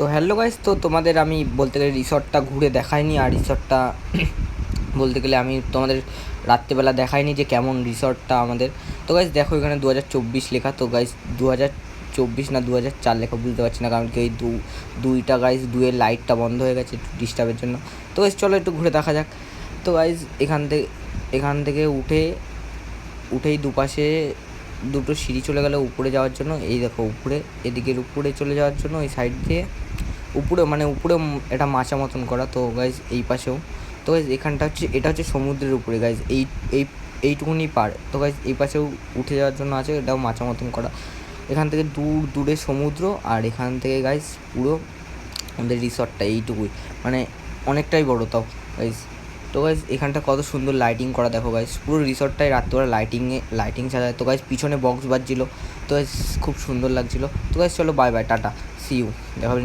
তো hello guys, তো তোমাদের আমি বলতে গেলে রিসর্টটা ঘুরে দেখাইনি, আর রিসর্টটা বলতে গেলে আমি তোমাদের রাত্রেবেলা দেখাইনি যে কেমন রিসর্টটা আমাদের। তো গাইস দেখো, এখানে 2024 লেখা। তো গাইস 2024 না 2004 লেখা, বুঝতে পারছি না, কারণ কি এই দুইটা গাইস দুয়ের লাইটটা বন্ধ হয়ে গেছে একটু ডিস্টার্বের জন্য। তো গাইস চলো একটু ঘুরে দেখা যাক। তো গাইস এখান থেকে উঠেই দুপাশে দুটো সিঁড়ি চলে গেল উপরে যাওয়ার জন্য। এই দেখো উপরে, এদিকের উপরে চলে যাওয়ার জন্য এই সাইড দিয়ে উপরে, মানে উপরে এটা মাচা মতন করা। তো গাইজ এই পাশেও, তো গাইজ এটা হচ্ছে সমুদ্রের উপরে গাইজ, এইটুকুনি পার। তো গাইজ এই পাশেও উঠে যাওয়ার জন্য আছে, এটাও মাচা মতন করা। এখান থেকে দূরে সমুদ্র, আর এখান থেকে গাইজ পুরো আমাদের রিসর্টটা এইটুকুই, মানে অনেকটাই বড় তাও গাইজ। তো গাইজ এখানটা কত সুন্দর লাইটিং করা দেখো গাইজ, পুরো রিসর্টটাই রাত্রিবেলা লাইটিং সাজায়। তো গাইজ পিছনে বক্স বাজছিল, তো গাইজ খুব সুন্দর লাগছিলো। তো গাইজ চলো bye bye, tata, see you, দেখা হবে।